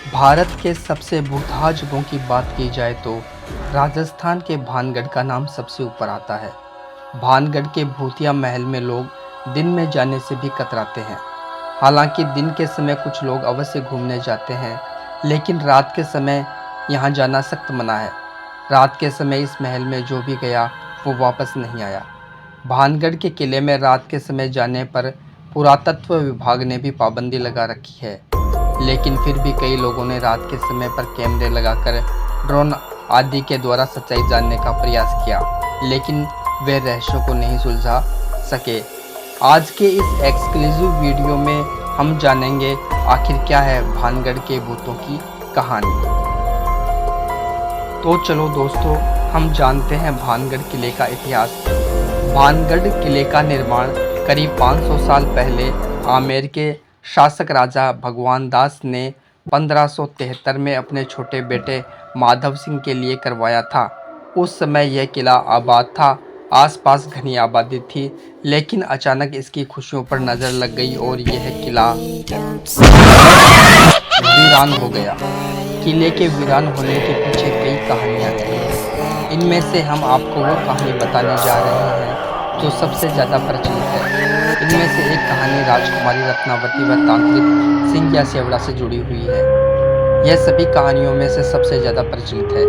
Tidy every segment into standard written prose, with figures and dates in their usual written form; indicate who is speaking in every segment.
Speaker 1: भारत के सबसे भूतहा जगहों की बात की जाए तो राजस्थान के भानगढ़ का नाम सबसे ऊपर आता है। भानगढ़ के भूतिया महल में लोग दिन में जाने से भी कतराते हैं। हालांकि दिन के समय कुछ लोग अवश्य घूमने जाते हैं, लेकिन रात के समय यहाँ जाना सख्त मना है। रात के समय इस महल में जो भी गया वो वापस नहीं आया। भानगढ़ के किले में रात के समय जाने पर पुरातत्व विभाग ने भी पाबंदी लगा रखी है, लेकिन फिर भी कई लोगों ने रात के समय पर कैमरे लगाकर ड्रोन आदि के द्वारा सच्चाई जानने का प्रयास किया, लेकिन वे रहस्यों को नहीं सुलझा सके। आज के इस एक्सक्लूसिव वीडियो में हम जानेंगे आखिर क्या है भानगढ़ के भूतों की कहानी। तो चलो दोस्तों, हम जानते हैं भानगढ़ किले का इतिहास। भानगढ़ किले का निर्माण करीब 500 साल पहले आमेर के शासक राजा भगवान दास ने 1573 में अपने छोटे बेटे माधव सिंह के लिए करवाया था। उस समय यह किला आबाद था, आसपास घनी आबादी थी, लेकिन अचानक इसकी खुशियों पर नज़र लग गई और यह किला वीरान हो गया। किले के वीरान होने के पीछे कई कहानियाँ हैं। इनमें से हम आपको वो कहानी बताने जा रहे हैं जो सबसे ज़्यादा प्रचलित है। इनमें से एक कहानी राजकुमारी रत्नावती व तांत्रिक सिंगिया सेवड़ा से जुड़ी हुई है। यह सभी कहानियों में से सबसे ज़्यादा प्रचलित है।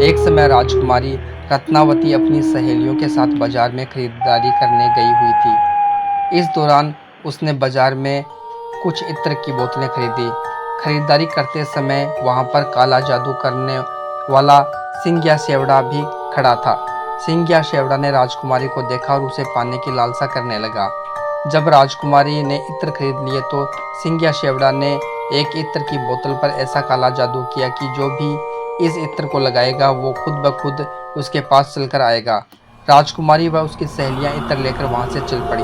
Speaker 1: एक समय राजकुमारी रत्नावती अपनी सहेलियों के साथ बाजार में खरीदारी करने गई हुई थी। इस दौरान उसने बाजार में कुछ इत्र की बोतलें खरीदी। खरीदारी करते समय वहां पर काला जादू करने वाला सिंगिया सेवड़ा भी खड़ा था। सिंगिया सेवड़ा ने राजकुमारी को देखा और उसे पाने की लालसा करने लगा। जब राजकुमारी ने इत्र खरीद लिए तो सिंगिया सेवड़ा ने एक इत्र की बोतल पर ऐसा काला जादू किया कि जो भी इस इत्र को लगाएगा वो खुद ब खुद उसके पास चलकर आएगा। राजकुमारी व उसकी सहेलियां इत्र लेकर वहां से चल पड़ी।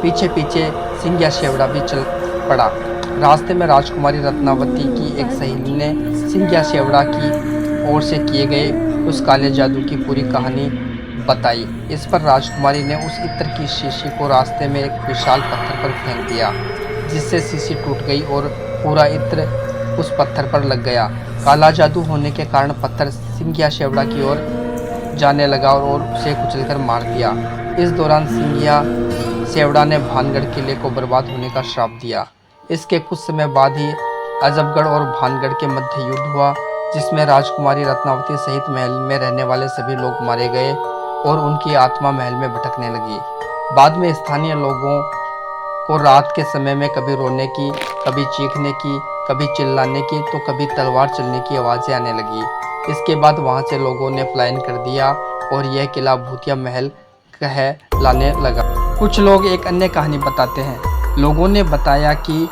Speaker 1: पीछे पीछे सिंगिया सेवड़ा भी चल पड़ा। रास्ते में राजकुमारी रत्नावती की एक सहेली ने सिंगिया सेवड़ा की ओर से किए गए उस काले जादू की पूरी कहानी बताई। इस पर राजकुमारी ने उस इत्र की शीशी को रास्ते में एक विशाल पत्थर पर फेंक दिया, जिससे शीशी टूट गई और पूरा इत्र उस पत्थर पर लग गया। काला जादू होने के कारण पत्थर सिंगिया सेवड़ा की ओर जाने लगा और उसे कुचलकर मार दिया। इस दौरान सिंगिया सेवड़ा ने भानगढ़ किले को बर्बाद होने का श्राप दिया। इसके कुछ समय बाद ही अजबगढ़ और भानगढ़ के मध्य युद्ध हुआ, जिसमें राजकुमारी रत्नावती सहित महल में रहने वाले सभी लोग मारे गए और उनकी आत्मा महल में भटकने लगी। बाद में स्थानीय लोगों को रात के समय में कभी रोने की, कभी चीखने की, कभी चिल्लाने की तो कभी तलवार चलने की आवाज़ें आने लगी। इसके बाद वहां से लोगों ने पलायन कर दिया और यह किला भूतिया महल कहलाने लगा। कुछ लोग एक अन्य कहानी बताते हैं। लोगों ने बताया कि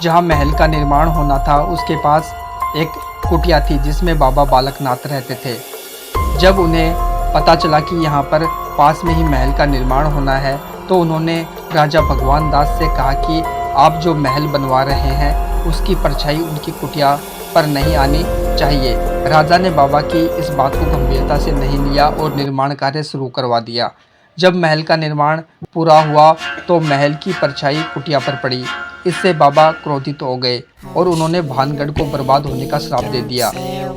Speaker 1: जहां महल का निर्माण होना था उसके पास एक कुटिया थी जिसमें बाबा बालकनाथ रहते थे। जब उन्हें पता चला कि यहाँ पर पास में ही महल का निर्माण होना है तो उन्होंने राजा भगवान दास से कहा कि आप जो महल बनवा रहे हैं उसकी परछाई उनकी कुटिया पर नहीं आनी चाहिए। राजा ने बाबा की इस बात को गंभीरता से नहीं लिया और निर्माण कार्य शुरू करवा दिया। जब महल का निर्माण पूरा हुआ तो महल की परछाई कुटिया पर पड़ी। इससे बाबा क्रोधित हो गए और उन्होंने भानगढ़ को बर्बाद होने का श्राप दे दिया।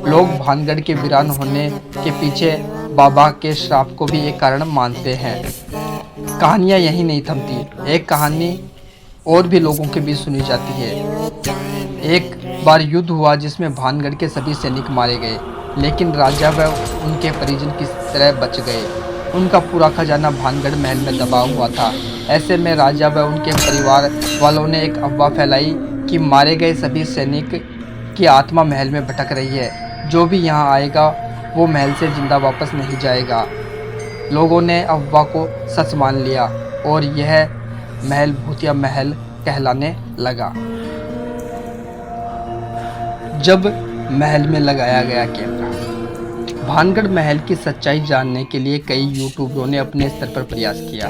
Speaker 1: लोग भानगढ़ के वीरान होने के पीछे बाबा के श्राप को भी एक कारण मानते हैं। कहानियाँ यही नहीं थमती, एक कहानी और भी लोगों के बीच सुनी जाती है। एक बार युद्ध हुआ जिसमें भानगढ़ के सभी सैनिक मारे गए, लेकिन राजा व उनके परिजन किस तरह बच गए। उनका पूरा खजाना भानगढ़ महल में दबा हुआ था। ऐसे में राजा व उनके परिवार वालों ने एक अफवाह फैलाई कि मारे गए सभी सैनिक की आत्मा महल में भटक रही है। जो भी यहाँ आएगा वो महल से जिंदा वापस नहीं जाएगा। लोगों ने अफवाह को सच मान लिया और यह महल भूतिया महल कहलाने लगा। जब महल में लगाया गया कैमरा। भानगढ़ महल की सच्चाई जानने के लिए कई यूट्यूबरों ने अपने स्तर पर प्रयास किया।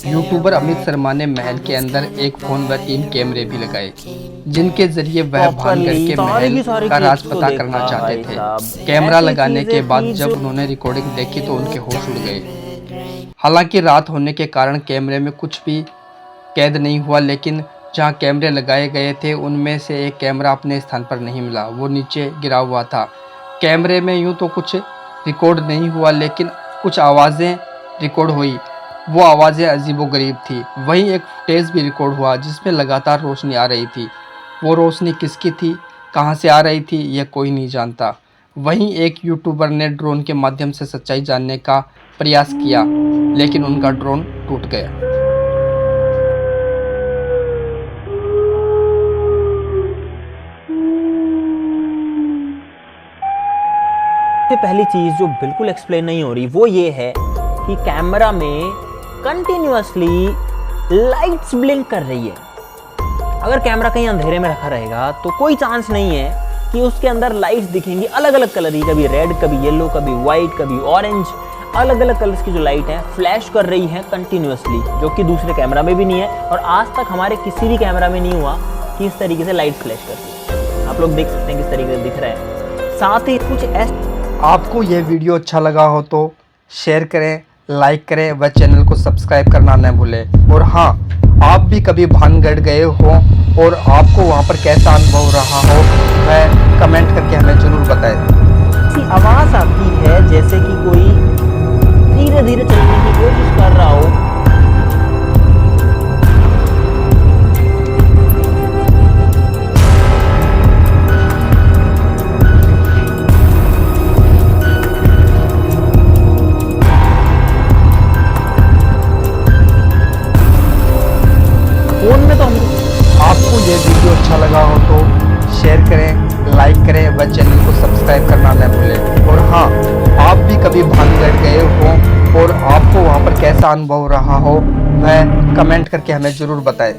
Speaker 1: यूट्यूबर अमित शर्मा ने महल के अंदर एक फोन व 3 कैमरे भी लगाए, जिनके जरिए वह भानगढ़ के महल का राज पता करना चाहते थे। कैमरा लगाने के बाद जब उन्होंने रिकॉर्डिंग देखी तो उनके होश उड़ गए। हालांकि रात होने के कारण कैमरे में कुछ भी कैद नहीं हुआ, लेकिन जहां कैमरे लगाए गए थे उनमें से एक कैमरा अपने स्थान पर नहीं मिला, वो नीचे गिरा हुआ था। कैमरे में यूं तो कुछ रिकॉर्ड नहीं हुआ, लेकिन कुछ आवाज़ें रिकॉर्ड हुई। वो आवाज़ें अजीबोगरीब थी। वहीं एक फुटेज भी रिकॉर्ड हुआ जिसमें लगातार रोशनी आ रही थी। वो रोशनी किसकी थी, कहाँ से आ रही थी, यह कोई नहीं जानता। वहीं एक यूट्यूबर ने ड्रोन के माध्यम से सच्चाई जानने का प्रयास किया, लेकिन उनका ड्रोन टूट गया।
Speaker 2: सबसे पहली चीज जो बिल्कुल एक्सप्लेन नहीं हो रही वो ये है कि कैमरा में कंटिन्यूअसली लाइट्स ब्लिंक कर रही है। अगर कैमरा कहीं अंधेरे में रखा रहेगा तो कोई चांस नहीं है कि उसके अंदर लाइट्स दिखेंगी अलग अलग कलर की, कभी रेड, कभी येलो, कभी व्हाइट, कभी ऑरेंज। अलग अलग कलर्स की जो लाइट है फ्लैश कर रही है कंटिन्यूअसली, जो कि दूसरे कैमरा में भी नहीं है और आज तक हमारे किसी भी कैमरा में नहीं हुआ कि इस तरीके से लाइट फ्लैश करती है। आप लोग देख सकते हैं किस तरीके से दिख रहा है। साथ ही कुछ
Speaker 1: आपको यह वीडियो अच्छा लगा हो तो शेयर करें, लाइक करें व चैनल को सब्सक्राइब करना न भूलें। और हाँ, आप भी कभी भानगढ़ गए हो और आपको वहाँ पर कैसा अनुभव रहा हो वह कमेंट करके हमें ज़रूर बताएं।
Speaker 2: ऐसी आवाज़ आती है जैसे कि कोई धीरे धीरे चलने की कोशिश कर रहा हो। फोन में तो
Speaker 1: आपको ये वीडियो अच्छा लगा हो तो शेयर करें, लाइक करें व चैनल को सब्सक्राइब करना न भूलें। और हाँ, आप भी कभी भानगढ़ गए हो और आपको वहाँ पर कैसा अनुभव रहा हो वह कमेंट करके हमें ज़रूर बताएं।